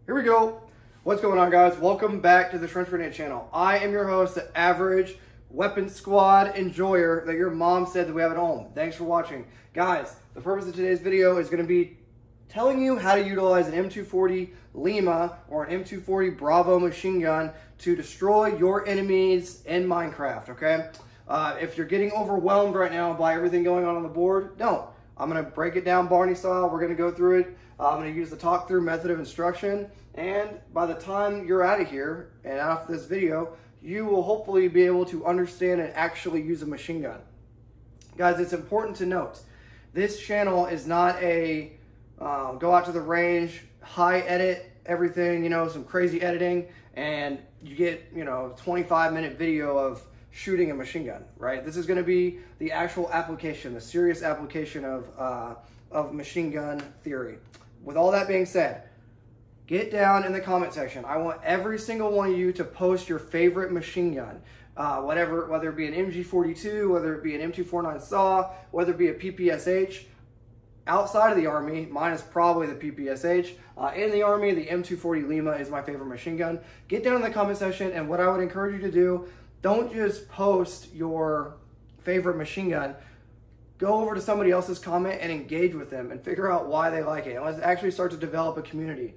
Here we go. What's going on, guys? Welcome back to the Trench Grenade channel. I am your host, the average weapon squad enjoyer that your mom said that we have at home. Thanks for watching. Guys, the purpose of today's video is going to be telling you how to utilize an M240 Lima or an M240 Bravo machine gun to destroy your enemies in Minecraft, okay? If you're getting overwhelmed right now by everything going on the board, don't. I'm going to break it down Barney style. We're going to go through it. I'm going to use the talk through method of instruction. And by the time you're out of here and after this video, you will hopefully be able to understand and actually use a machine gun. Guys, it's important to note, this channel is not a go out to the range, high edit everything, you know, some crazy editing, and you get, you know, 25-minute video of shooting a machine gun, right? This is going to be the actual application, the serious application of machine gun theory. With all that being said, get down in the comment section. I want every single one of you to post your favorite machine gun. Whether it be an MG42, whether it be an M249 SAW, whether it be a PPSH. Outside of the Army, mine is probably the PPSH. In the Army, the M240 Lima is my favorite machine gun. Get down in the comment section, and what I would encourage you to do, don't just post your favorite machine gun. Go over to somebody else's comment and engage with them and figure out why they like it. And let's actually start to develop a community.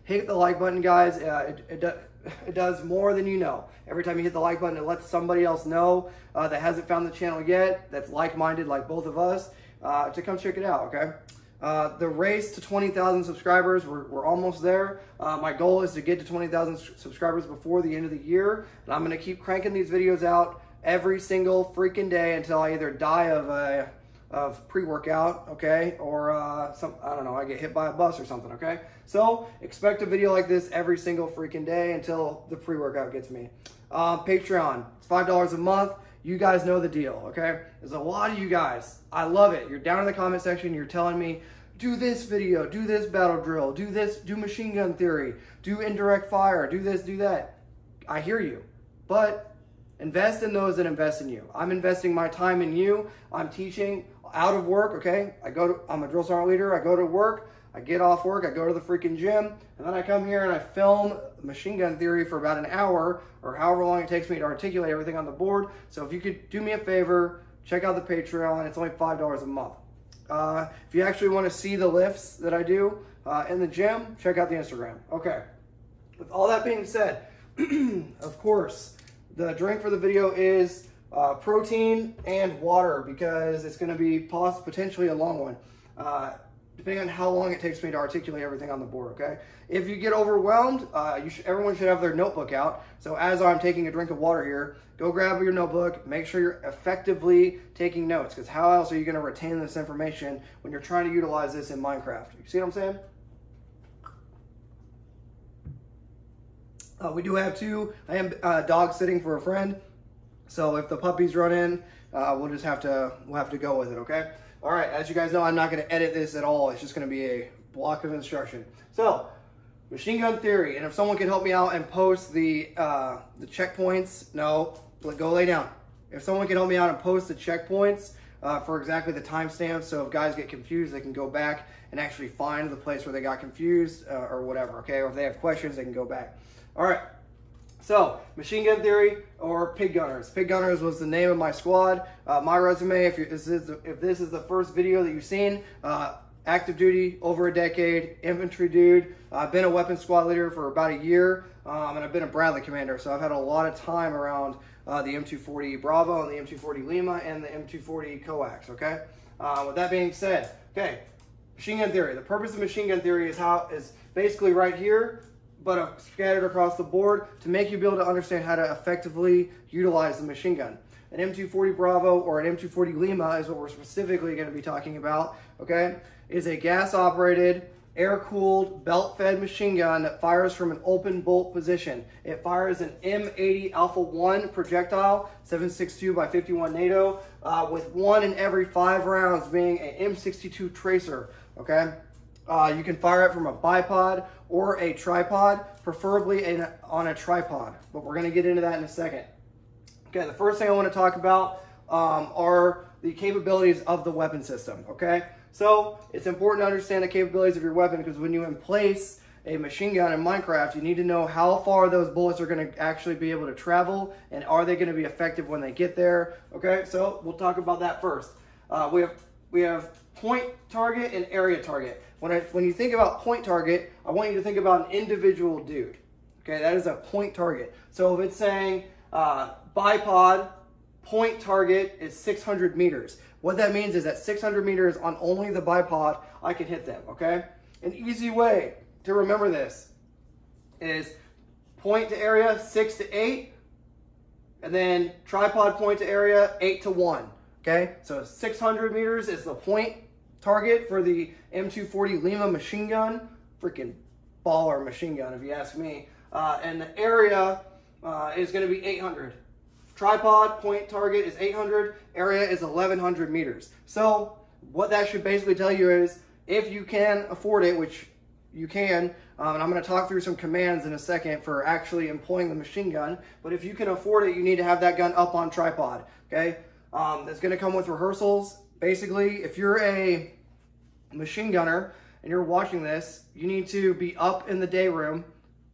Hit the like button, guys. It does more than you know. Every time you hit the like button, it lets somebody else know that hasn't found the channel yet, that's like-minded like both of us, to come check it out, okay? The race to 20,000 subscribers, we're almost there. My goal is to get to 20,000 subscribers before the end of the year, and I'm going to keep cranking these videos out every single freaking day until I either die of pre-workout, okay, or I don't know, I get hit by a bus or something, okay? So expect a video like this every single freaking day until the pre-workout gets me. Patreon, it's $5 a month. You guys know the deal, okay? There's a lot of you guys. I love it. You're down in the comment section. You're telling me, do this video, do this battle drill, do this, do machine gun theory, do indirect fire, do this, do that. I hear you, but invest in those that invest in you. I'm investing my time in you. I'm teaching out of work, okay? I'm a drill sergeant leader. I go to work. I get off work. I go to the freaking gym. And then I come here and I film machine gun theory for about an hour or however long it takes me to articulate everything on the board. So if you could do me a favor, check out the Patreon. It's only $5 a month. If you actually want to see the lifts that I do in the gym, check out the Instagram. Okay. With all that being said, of course, the drink for the video is protein and water because it's going to be potentially a long one, depending on how long it takes me to articulate everything on the board, okay? If you get overwhelmed, everyone should have their notebook out. So as I'm taking a drink of water here, go grab your notebook, make sure you're effectively taking notes, because how else are you going to retain this information when you're trying to utilize this in Minecraft? You see what I'm saying? We do have two. I am dog sitting for a friend, so if the puppies run in, we'll have to go with it. Okay. All right. As you guys know, I'm not going to edit this at all. It's just going to be a block of instruction. So, machine gun theory, and if someone can help me out and post the checkpoints, no, go lay down. If someone can help me out and post the checkpoints for exactly the timestamps, so if guys get confused, they can go back and actually find the place where they got confused or whatever. Okay. Or if they have questions, they can go back. All right, so machine gun theory or pig gunners. Pig gunners was the name of my squad. My resume, if this is the first video that you've seen, active duty, over a decade, infantry dude. I've been a weapons squad leader for about a year, and I've been a Bradley commander, so I've had a lot of time around the M240 Bravo and the M240 Lima and the M240 Coax, okay? With that being said, okay, machine gun theory. The purpose of machine gun theory is basically right here, but scattered across the board to make you be able to understand how to effectively utilize the machine gun. An M240 Bravo or an M240 Lima is what we're specifically going to be talking about, okay? Is a gas-operated, air-cooled, belt-fed machine gun that fires from an open bolt position. It fires an M80 Alpha 1 projectile, 7.62 by 51 NATO, with 1 in every 5 rounds being an M62 tracer, okay? You can fire it from a bipod or a tripod, preferably on a tripod, but we're going to get into that in a second. Okay, the first thing I want to talk about are the capabilities of the weapon system, okay? So it's important to understand the capabilities of your weapon, because when you emplace a machine gun in Minecraft, you need to know how far those bullets are going to actually be able to travel, and are they going to be effective when they get there. Okay, so we'll talk about that first. We have point target and area target. When you think about point target, I want you to think about an individual dude. Okay, that is a point target. So if it's saying bipod, point target is 600 meters. What that means is that 600 meters on only the bipod, I can hit them, okay? An easy way to remember this is point to area 6 to 8, and then tripod point to area 8 to 1, okay? So 600 meters is the point target for the M240 Lima machine gun. Freaking baller machine gun, if you ask me. And the area is going to be 800. Tripod point target is 800, area is 1100 meters. So what that should basically tell you is, if you can afford it, which you can, and I'm going to talk through some commands in a second for actually employing the machine gun, but if you can afford it, you need to have that gun up on tripod, okay? That's going to come with rehearsals. Basically, if you're a machine gunner and you're watching this, you need to be up in the day room.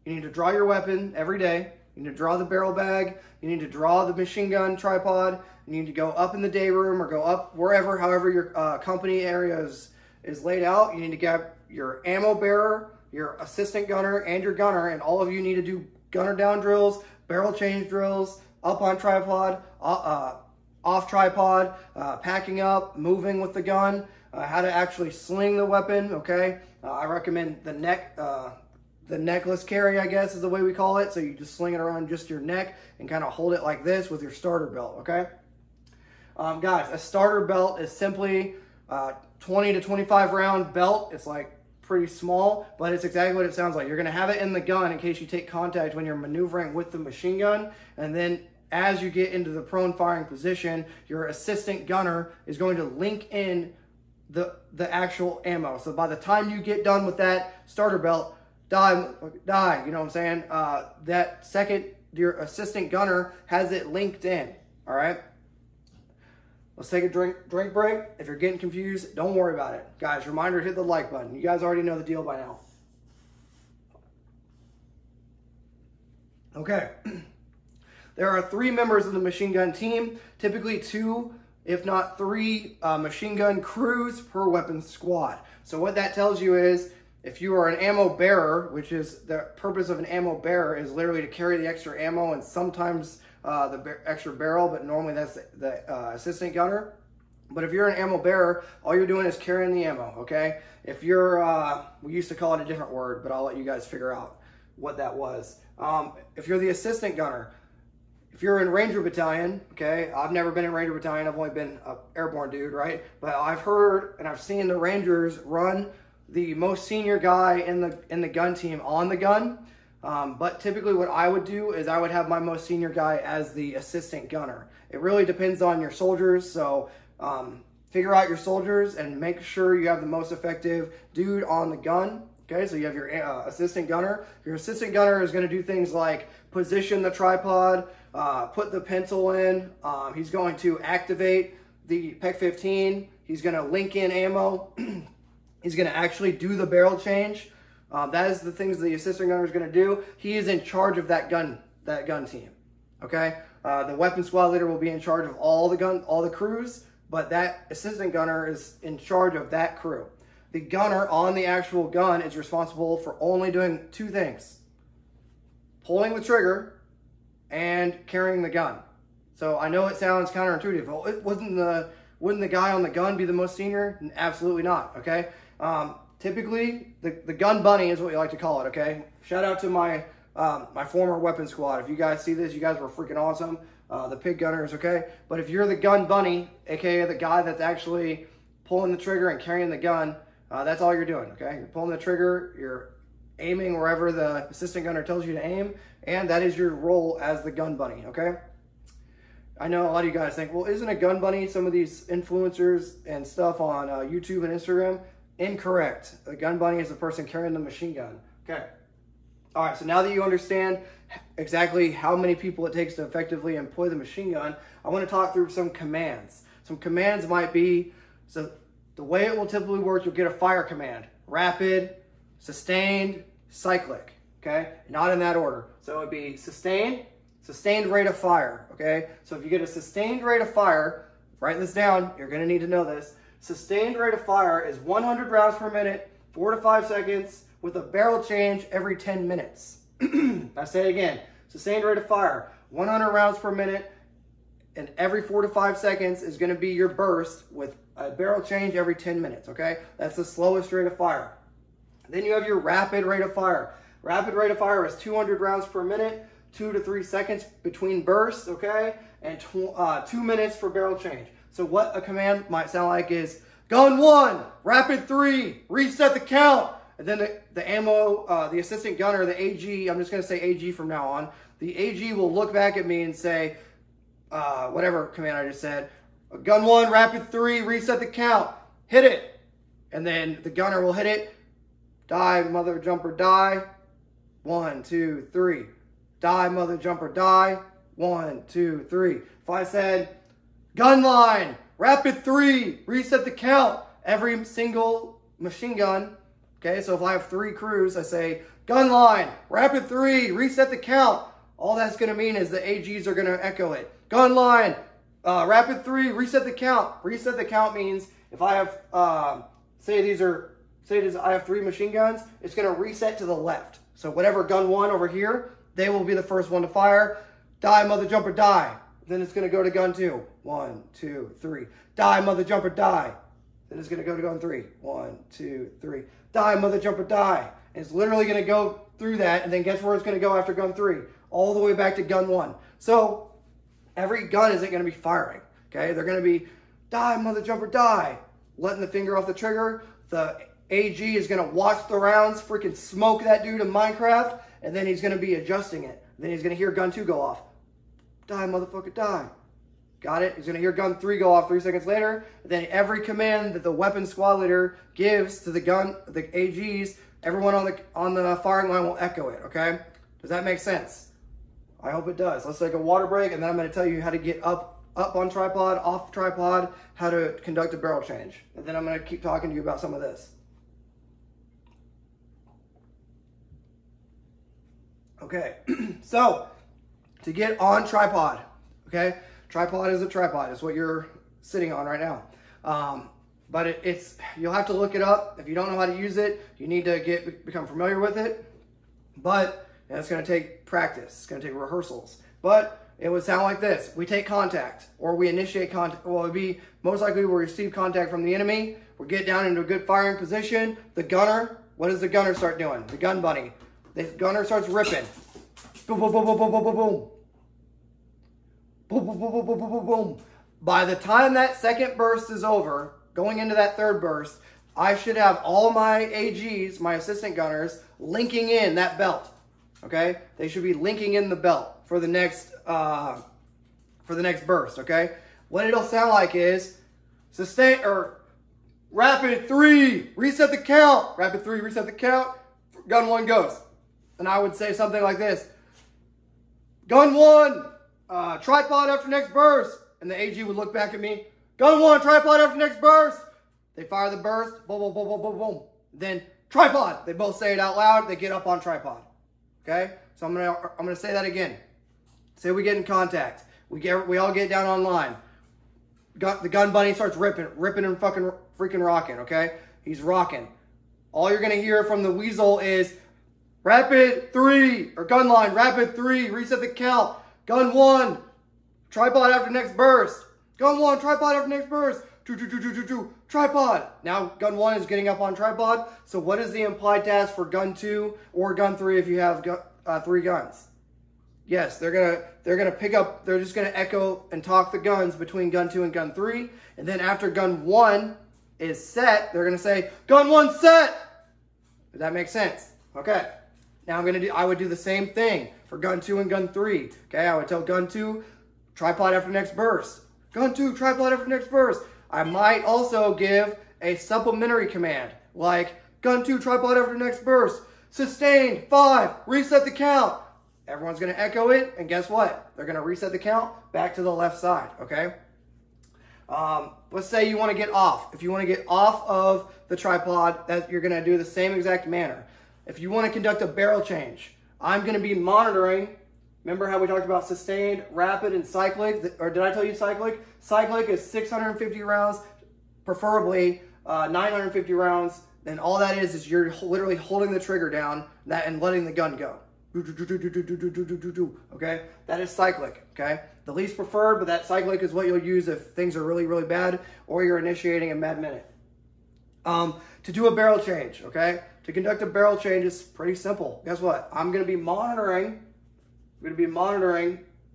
You need to draw your weapon every day. You need to draw the barrel bag. You need to draw the machine gun tripod. You need to go up in the day room or go up wherever, however your company area is laid out. You need to get your ammo bearer, your assistant gunner, and your gunner, and all of you need to do gunner down drills, barrel change drills, up on tripod, off tripod, packing up, moving with the gun, how to actually sling the weapon, okay? I recommend the necklace carry, I guess is the way we call it. So you just sling it around just your neck and kind of hold it like this with your starter belt, okay? Guys, a starter belt is simply 20 to 25 round belt. It's like pretty small, but it's exactly what it sounds like. You're gonna have it in the gun in case you take contact when you're maneuvering with the machine gun. And then as you get into the prone firing position, your assistant gunner is going to link in the actual ammo. So by the time you get done with that starter belt, die, you know what I'm saying? That second, your assistant gunner has it linked in, all right? Let's take a drink break. If you're getting confused, don't worry about it. Guys, reminder, hit the like button. You guys already know the deal by now. Okay. There are 3 members of the machine gun team, typically 2, if not 3 machine gun crews per weapons squad. So what that tells you is, if you are an ammo bearer, which is the purpose of an ammo bearer is literally to carry the extra ammo and sometimes the extra barrel, but normally that's the assistant gunner. But if you're an ammo bearer, all you're doing is carrying the ammo, okay? If you're, we used to call it a different word, but I'll let you guys figure out what that was. If you're the assistant gunner, if you're in Ranger Battalion, okay, I've never been in Ranger Battalion, I've only been an airborne dude, right? But I've heard and I've seen the Rangers run the most senior guy in the gun team on the gun. But typically what I would do is I would have my most senior guy as the assistant gunner. It really depends on your soldiers, so figure out your soldiers and make sure you have the most effective dude on the gun. Okay, so you have your assistant gunner. Your assistant gunner is going to do things like position the tripod, put the pencil in. He's going to activate the PEC-15. He's going to link in ammo. He's going to actually do the barrel change. That is the things the assistant gunner is going to do. He is in charge of that gun team. Okay, the weapon squad leader will be in charge of all the crews, but that assistant gunner is in charge of that crew. The gunner on the actual gun is responsible for only doing 2 things: pulling the trigger and carrying the gun. So I know it sounds counterintuitive. Well, wouldn't the guy on the gun be the most senior? Absolutely not. Okay. Typically, the gun bunny is what we like to call it, okay? Shout out to my my former weapons squad. If you guys see this, you guys were freaking awesome. The pig gunners, okay? But if you're the gun bunny, aka the guy that's actually pulling the trigger and carrying the gun, that's all you're doing, okay? You're pulling the trigger, you're aiming wherever the assistant gunner tells you to aim, and that is your role as the gun bunny, okay? I know a lot of you guys think, well, isn't a gun bunny some of these influencers and stuff on YouTube and Instagram? Incorrect. The gun bunny is the person carrying the machine gun. Okay. All right, so now that you understand exactly how many people it takes to effectively employ the machine gun, I want to talk through some commands. Some commands might be, so the way it will typically work, you'll get a fire command: rapid, sustained, cyclic, okay? Not in that order. So it would be sustained rate of fire, okay? So if you get a sustained rate of fire, write this down, you're gonna need to know this. Sustained rate of fire is 100 rounds per minute, 4 to 5 seconds, with a barrel change every 10 minutes. I say it again, sustained rate of fire, 100 rounds per minute, and every 4 to 5 seconds is gonna be your burst with a barrel change every 10 minutes, okay? That's the slowest rate of fire. Then you have your rapid rate of fire. Rapid rate of fire is 200 rounds per minute, 2 to 3 seconds between bursts, okay? And 2 minutes for barrel change. So what a command might sound like is, gun 1, rapid 3, reset the count. And then the ammo, the assistant gunner, the AG, I'm just gonna say AG from now on. The AG will look back at me and say, whatever command I just said, gun 1, rapid 3, reset the count, hit it. And then the gunner will hit it, die, mother jumper, die, 1, 2, 3. Die, mother jumper, die, 1, 2, 3. If I said, gun line, rapid 3, reset the count, every single machine gun, okay, so if I have 3 crews, I say, gun line, rapid 3, reset the count. All that's gonna mean is the AGs are gonna echo it. Gun line, rapid 3, reset the count. Reset the count means if I have, I have 3 machine guns, it's gonna reset to the left. So whatever gun 1 over here, they will be the first one to fire. Die, mother jumper, die. Then it's gonna go to gun 2. 1, 2, 3. Die, mother jumper, die. Then it's gonna go to gun 3. 1, 2, 3. Die, mother jumper, die. And it's literally gonna go through that, and then guess where it's gonna go after gun 3? All the way back to gun 1. So every gun isn't gonna be firing, okay? They're gonna be, die, mother jumper, die. Letting the finger off the trigger. The AG is gonna watch the rounds, freaking smoke that dude in Minecraft, and then he's gonna be adjusting it. Then he's gonna hear gun 2 go off. Die, motherfucker, die. Got it? He's gonna hear gun 3 go off 3 seconds later. And then every command that the weapon squad leader gives to the AGs, everyone on the firing line will echo it, okay? Does that make sense? I hope it does. Let's take a water break, and then I'm gonna tell you how to get up on tripod, off tripod, how to conduct a barrel change. And then I'm gonna keep talking to you about some of this. Okay, so to get on tripod, okay? Tripod is a tripod. It's what you're sitting on right now. But you'll have to look it up. If you don't know how to use it, you need to become familiar with it. But it's gonna take practice. It's gonna take rehearsals. But it would sound like this. We take contact, or we initiate contact. Well, it would be most likely we'll receive contact from the enemy. We'll get down into a good firing position. The gunner, what does the gunner start doing? The gun bunny. The gunner starts ripping. Boom, boom, boom, boom, boom, boom, boom, boom. Boom, boom, boom, boom, boom, boom, boom, boom. By the time that second burst is over, going into that third burst, I should have all my AGs, my assistant gunners, linking in that belt. Okay? They should be linking in the belt for the next burst, okay? What it'll sound like is sustain or rapid 3, reset the count. Rapid 3, reset the count. Gun 1 goes. And I would say something like this. Gun 1, tripod after next burst. And the AG would look back at me. Gun 1, tripod after next burst. They fire the burst. Boom, boom, boom, boom, boom, boom. Then tripod. They both say it out loud. They get up on tripod. Okay? So I'm gonna say that again. Say we get in contact. We all get down on line. The gun bunny starts ripping and fucking freaking rocking, okay? He's rocking. All you're gonna hear from the weasel is rapid 3, or gun line, rapid 3, reset the count. Gun 1, tripod after next burst. Gun 1, tripod after next burst. Tripod. Now gun 1 is getting up on tripod. So what is the implied task for gun 2 or gun 3 if you have 3 guns? Yes, they're gonna pick up, they're just gonna echo and talk the guns between gun 2 and gun 3. And then after gun 1 is set, they're gonna say, gun 1 set. Does that make sense? Okay. Now I would do the same thing for gun 2 and gun 3. Okay, I would tell gun 2, tripod after next burst. Gun 2, tripod after next burst. I might also give a supplementary command, like gun 2, tripod after next burst. Sustained, 5, reset the count. Everyone's gonna echo it, and guess what? They're gonna reset the count back to the left side, okay? Let's say you wanna get off. If you wanna get off of the tripod, you're gonna do the same exact manner. if you want to conduct a barrel change, I'm going to be monitoring. Remember how we talked about sustained, rapid, and cyclic? Or did I tell you cyclic? Cyclic is 650 rounds, preferably 950 rounds. Then all that is you're literally holding the trigger down and letting the gun go. Okay? That is cyclic, okay? The least preferred, but that cyclic is what you'll use if things are really, really bad or you're initiating a mad minute. To do a barrel change, okay? To conduct a barrel change is pretty simple. Guess what? I'm going to be monitoring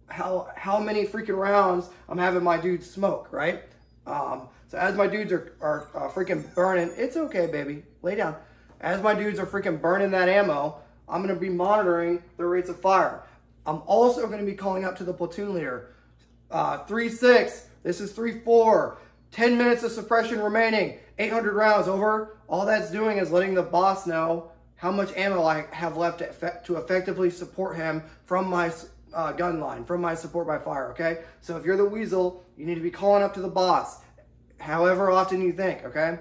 how many freaking rounds I'm having my dudes smoke, right? So as my dudes are freaking burning, it's okay, baby, lay down. As my dudes are freaking burning that ammo, I'm going to be monitoring the rates of fire. I'm also going to be calling up to the platoon leader. 3-6, this is 3-4, 10 minutes of suppression remaining, 800 rounds, over. All that's doing is letting the boss know how much ammo I have left to effectively support him from my gun line, from my support by fire, okay? So if you're the weasel, you need to be calling up to the boss, however often you think, okay?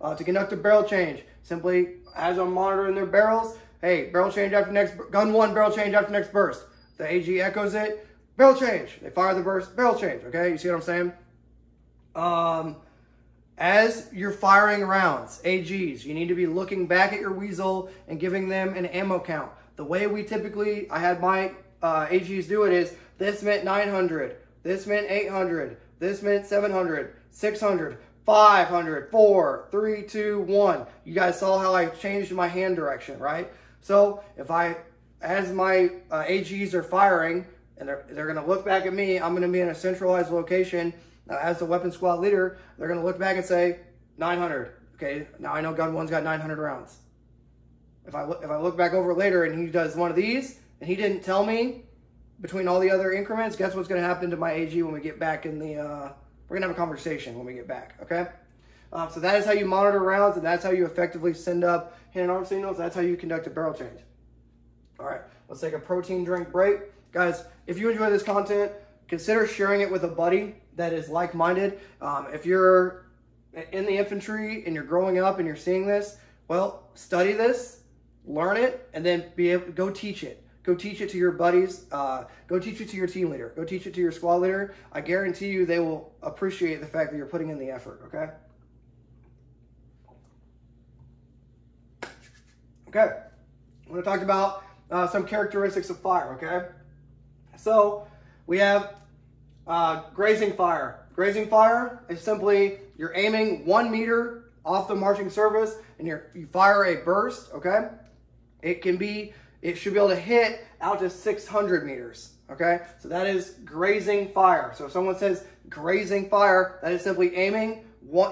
To conduct a barrel change, simply as I'm monitoring their barrels, hey, barrel change after next, gun one, barrel change after next burst. The AG echoes it, barrel change. They fire the burst, barrel change, okay? You see what I'm saying? As you're firing rounds, AGs, you need to be looking back at your weasel and giving them an ammo count. The way I had my AGs do it is, this meant 900, this meant 800, this meant 700, 600, 500, 4, 3, 2, 1. You guys saw how I changed my hand direction, right? So as my AGs are firing and they're going to look back at me, I'm going to be in a centralized location. As the weapon squad leader, they're going to look back and say 900. Okay, now I know gun one's got 900 rounds. If I look back over later and he does one of these and he didn't tell me between all the other increments, guess what's going to happen to my AG when we get back in the, we're going to have a conversation when we get back, okay? So that is how you monitor rounds, and that's how you effectively send up hand and arm signals. That's how you conduct a barrel change. All right, let's take a protein drink break. Guys, if you enjoy this content, consider sharing it with a buddy that is like-minded. If you're in the infantry and you're growing up and you're seeing this, well, study this, learn it, and then go teach it. Go teach it to your buddies. Go teach it to your team leader. Go teach it to your squad leader. I guarantee you they will appreciate the fact that you're putting in the effort, okay? Okay, I'm going to talk about some characteristics of fire, okay? So we have grazing fire. Grazing fire is simply you're aiming 1 meter off the marching surface and you fire a burst, okay? It should be able to hit out to 600 meters, okay? So that is grazing fire. So if someone says grazing fire, that is simply aiming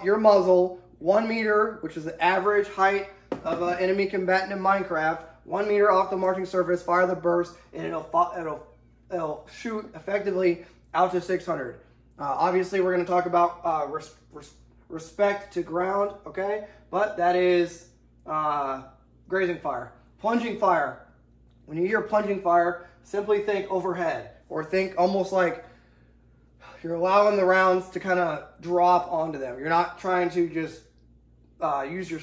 your muzzle 1 meter, which is the average height of an enemy combatant in Minecraft, 1 meter off the marching surface, fire the burst, and it'll shoot effectively out to 600. Obviously, we're going to talk about respect to ground, okay? But that is grazing fire. Plunging fire. When you hear plunging fire, simply think overhead, or think almost like you're allowing the rounds to kind of drop onto them. You're not trying to just use your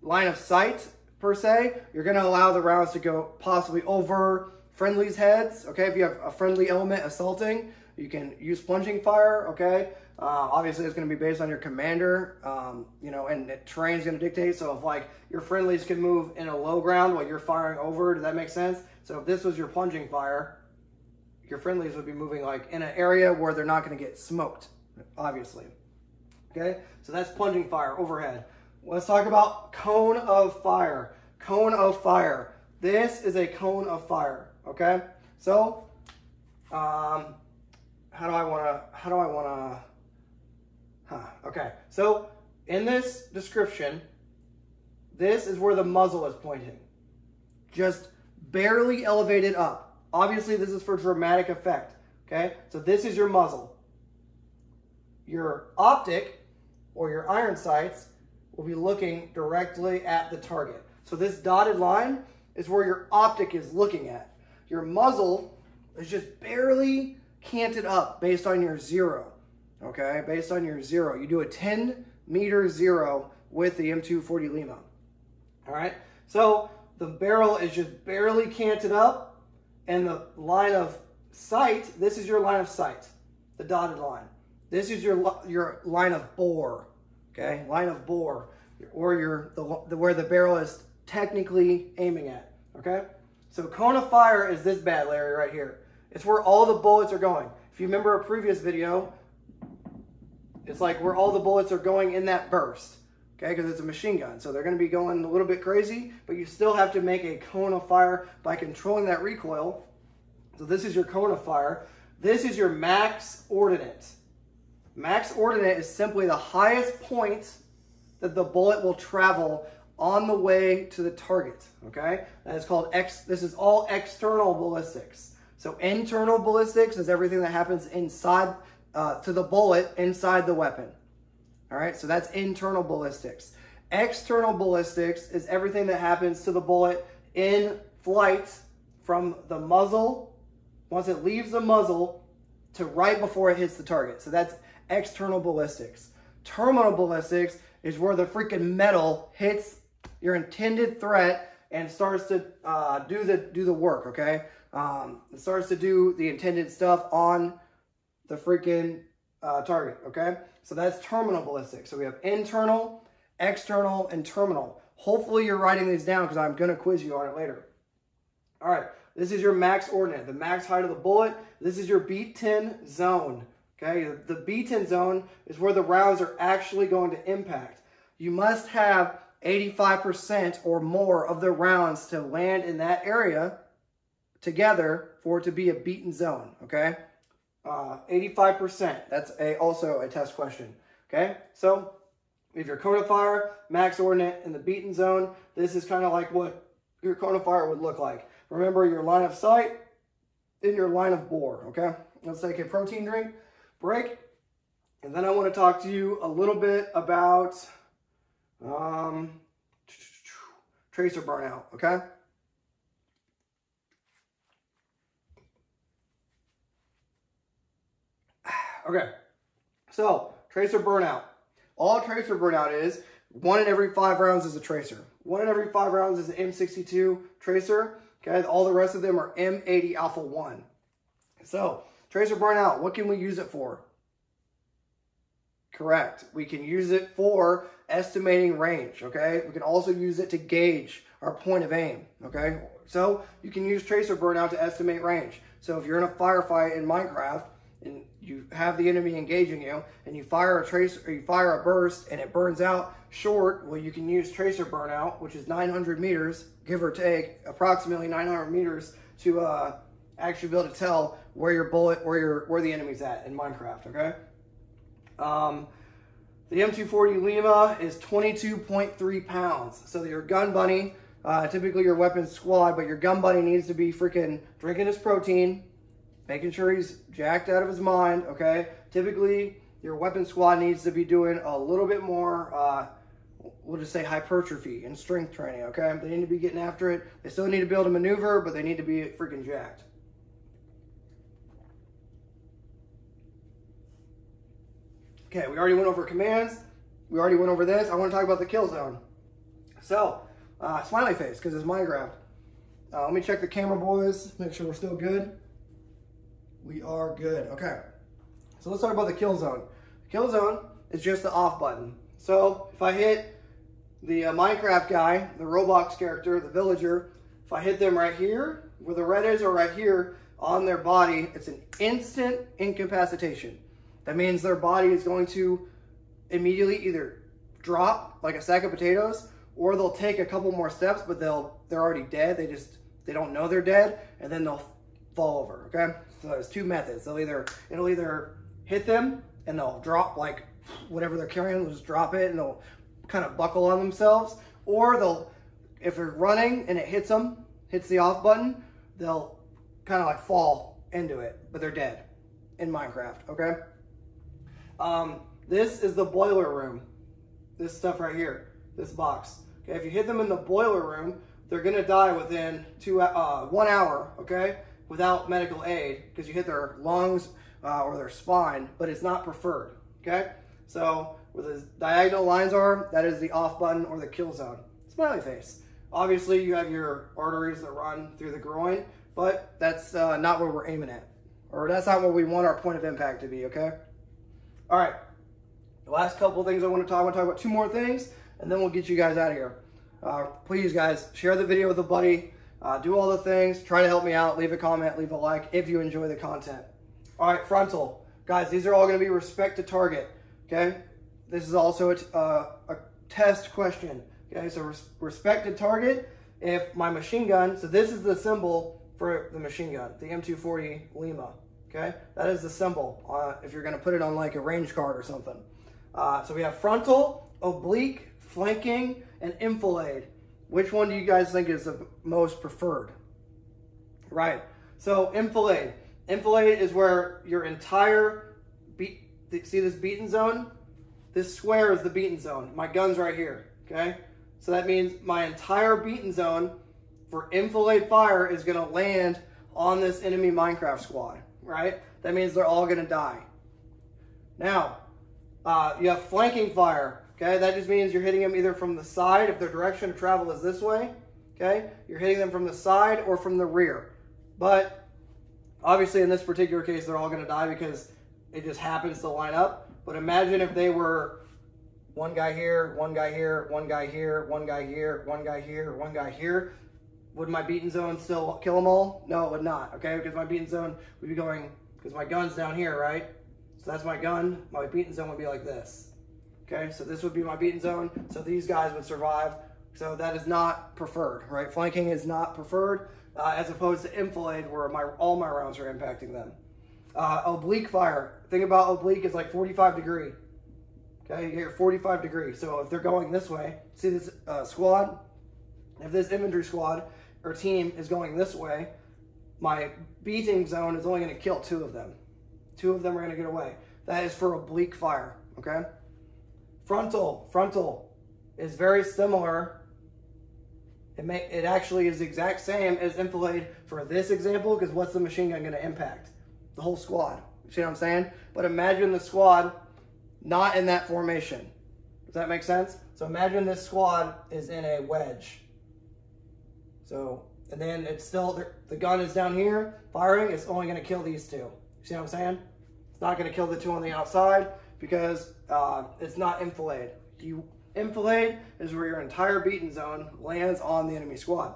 line of sight, per se. You're going to allow the rounds to go possibly over friendlies' heads, okay? If you have a friendly element assaulting, you can use plunging fire, okay? Obviously, it's going to be based on your commander, you know, and the terrain's going to dictate. So if, like, your friendlies can move in a low ground while you're firing over, does that make sense? So if this was your plunging fire, your friendlies would be moving, like, in an area where they're not going to get smoked, obviously. Okay? So that's plunging fire, overhead. Let's talk about cone of fire. Cone of fire. This is a cone of fire, okay? So, okay. So, in this description, this is where the muzzle is pointing. Just barely elevated up. Obviously, this is for dramatic effect, okay? So, this is your muzzle. Your optic, or your iron sights, will be looking directly at the target. So, this dotted line is where your optic is looking at. Your muzzle is just barely canted up based on your zero, okay? Based on your zero. You do a 10-meter zero with the M240 Lima, all right? So the barrel is just barely canted up, and the line of sight, this is your line of sight, the dotted line. This is your line of bore, okay? Line of bore, or where the barrel is technically aiming at, okay? So cone of fire is this bad, Larry, right here. It's where all the bullets are going. If you remember a previous video, it's like where all the bullets are going in that burst, okay? Because it's a machine gun, so they're going to be going a little bit crazy, but you still have to make a cone of fire by controlling that recoil. So this is your cone of fire. This is your max ordinate. Max ordinate is simply the highest point that the bullet will travel on the way to the target, okay? That is called this is all external ballistics. So internal ballistics is everything that happens inside, to the bullet inside the weapon. All right, so that's internal ballistics. External ballistics is everything that happens to the bullet in flight from the muzzle, once it leaves the muzzle, to right before it hits the target. So that's external ballistics. Terminal ballistics is where the freaking metal hits your intended threat and starts to do the work, okay? It starts to do the intended stuff on the freaking target, okay? So that's terminal ballistics. So we have internal, external, and terminal. Hopefully you're writing these down because I'm going to quiz you on it later. All right, this is your max ordinate, the max height of the bullet. This is your beat 10 zone, okay? The beat 10 zone is where the rounds are actually going to impact. You must have 85% or more of the rounds to land in that area together for it to be a beaten zone, okay? 85%, that's also a test question, okay? So we have your cone of fire, max ordinate, and the beaten zone. This is kind of like what your cone of fire would look like. Remember your line of sight and your line of bore, okay? Let's take a protein drink, break, and then I want to talk to you a little bit about tracer burnout, okay? Okay, so tracer burnout. All tracer burnout is 1 in every 5 rounds is a tracer. 1 in every 5 rounds is an M62 tracer. Okay, all the rest of them are M80 Alpha 1. So tracer burnout, what can we use it for? Correct. We can use it for estimating range, okay? We can also use it to gauge our point of aim, okay? So you can use tracer burnout to estimate range. So if you're in a firefight in Minecraft and you have the enemy engaging you and you fire a tracer or you fire a burst and it burns out short, well, you can use tracer burnout, which is 900 meters, give or take, approximately 900 meters to actually be able to tell where your bullet, where the enemy's at in Minecraft, okay? The M240 Lima is 22.3 pounds. So your gun bunny, typically your weapons squad, but your gun bunny needs to be freaking drinking his protein, making sure he's jacked out of his mind, okay? Typically, your weapon squad needs to be doing a little bit more, we'll just say hypertrophy and strength training, okay? They need to be getting after it. They still need to be able to maneuver, but they need to be freaking jacked. Okay, we already went over commands. We already went over this. I want to talk about the kill zone. So, smiley face, because it's Minecraft. Let me check the camera, boys. Make sure we're still good. We are good. Okay. So let's talk about the kill zone. The kill zone is just the off button. So if I hit the Minecraft guy, the Roblox character, the villager, if I hit them right here, where the red is, or right here on their body, it's an instant incapacitation. That means their body is going to immediately either drop like a sack of potatoes, or they'll take a couple more steps, but they're already dead. They don't know they're dead, and then they'll fall over, okay? So there's 2 methods. It'll either hit them and they'll drop like whatever they're carrying, they'll just drop it and they'll kind of buckle on themselves, or if they're running and it hits them, hits the off button, they'll kind of like fall into it, but they're dead in Minecraft, okay? This is the boiler room. This stuff right here, this box. Okay, if you hit them in the boiler room, they're gonna die within 1 hour, okay, without medical aid, because you hit their lungs or their spine, but it's not preferred, okay? So where the diagonal lines are, that is the off button or the kill zone. Smiley face. Obviously, you have your arteries that run through the groin, but that's not what we're aiming at. Or that's not what we want our point of impact to be, okay? All right, the last couple of things I want to talk about 2 more things, and then we'll get you guys out of here. Please, guys, share the video with a buddy. Do all the things. Try to help me out. Leave a comment, leave a like if you enjoy the content. All right, frontal. Guys, these are all going to be respect to target, okay? This is also a test question, okay? So respect to target, if my machine gun, so this is the symbol for the machine gun, the M240 Lima, okay? That is the symbol if you're going to put it on like a range card or something. So we have frontal, oblique, flanking, and enfilade. Which one do you guys think is the most preferred? Right. So enfilade. Enfilade is where your entire see this beaten zone? This square is the beaten zone. My gun's right here. Okay. So that means my entire beaten zone for enfilade fire is going to land on this enemy Minecraft squad. Right. That means they're all going to die. Now, you have flanking fire. Okay, that just means you're hitting them either from the side, if their direction of travel is this way, okay? You're hitting them from the side or from the rear. But obviously in this particular case, they're all gonna die because it just happens to line up. But imagine if they were one guy here, one guy here, one guy here, one guy here, one guy here, one guy here. Would my beaten zone still kill them all? No, it would not, okay? Because my beaten zone would be going, because my gun's down here, right? So that's my gun, my beaten zone would be like this. Okay, so this would be my beaten zone, so these guys would survive. So that is not preferred, right? Flanking is not preferred, as opposed to enfilade, where all my rounds are impacting them. Oblique fire, thing about oblique is like 45 degree. Okay, you get your 45 degree. So if they're going this way, see this squad? If this infantry squad or team is going this way, my beating zone is only gonna kill 2 of them. 2 of them are gonna get away. That is for oblique fire, okay? Frontal is very similar. It actually is the exact same as enfilade for this example, because what's the machine gun going to impact? The whole squad. You see what I'm saying? But imagine the squad not in that formation. Does that make sense? So imagine this squad is in a wedge. So, and then it's still, the gun is down here firing, it's only going to kill these 2. You see what I'm saying? It's not going to kill the 2 on the outside, because it's not enfilade. Enfilade is where your entire beaten zone lands on the enemy squad.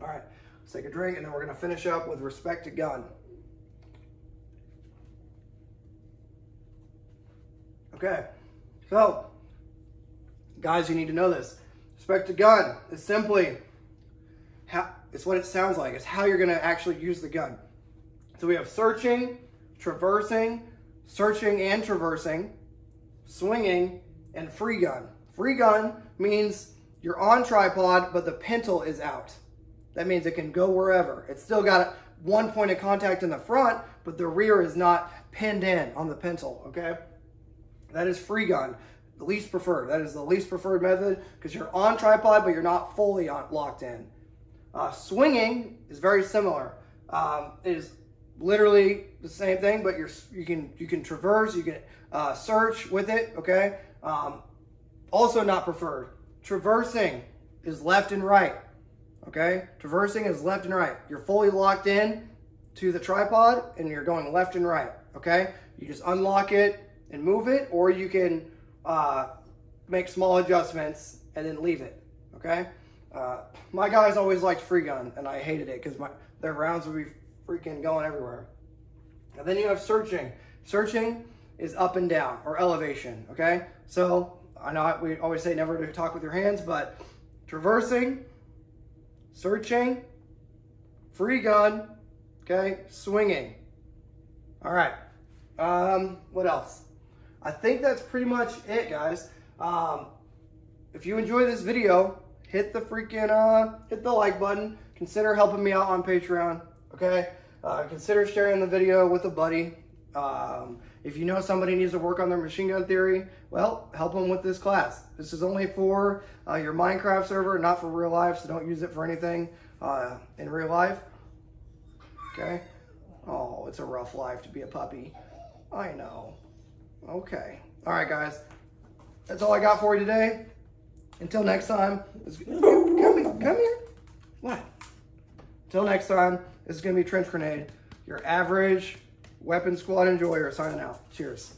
All right, let's take a drink, and then we're going to finish up with respect to gun. Okay, so guys, you need to know this. Respect to gun is simply it's what it sounds like. It's how you're going to actually use the gun. So we have searching, traversing, searching and traversing, swinging, and free gun. Free gun means you're on tripod, but the pintle is out. That means it can go wherever. It's still got one point of contact in the front, but the rear is not pinned in on the pintle, okay? That is free gun, the least preferred. That is the least preferred method, because you're on tripod, but you're not fully locked in. Swinging is very similar. It is literally the same thing, but you can traverse, you can search with it, okay? Also not preferred. Traversing is left and right, okay? Traversing is left and right. You're fully locked in to the tripod and you're going left and right, okay? You just unlock it and move it, or you can make small adjustments and then leave it, okay? My guys always liked free gun, and I hated it because their rounds would be freaking going everywhere. And then you have searching. Searching is up and down, or elevation, okay? So, I know we always say never to talk with your hands, but traversing, searching, free gun, okay, swinging. All right, what else? I think that's pretty much it, guys. If you enjoy this video, hit the freaking, hit the like button. Consider helping me out on Patreon, okay? Consider sharing the video with a buddy. If you know somebody needs to work on their machine gun theory, well, help them with this class. This is only for your Minecraft server, not for real life, so don't use it for anything in real life, okay? Oh, it's a rough life to be a puppy. I know. Okay. All right, guys. That's all I got for you today. Until next time, come here. What? Until next time, this is going to be Trench Grenade, your average weapon squad enjoyer signing out. Cheers.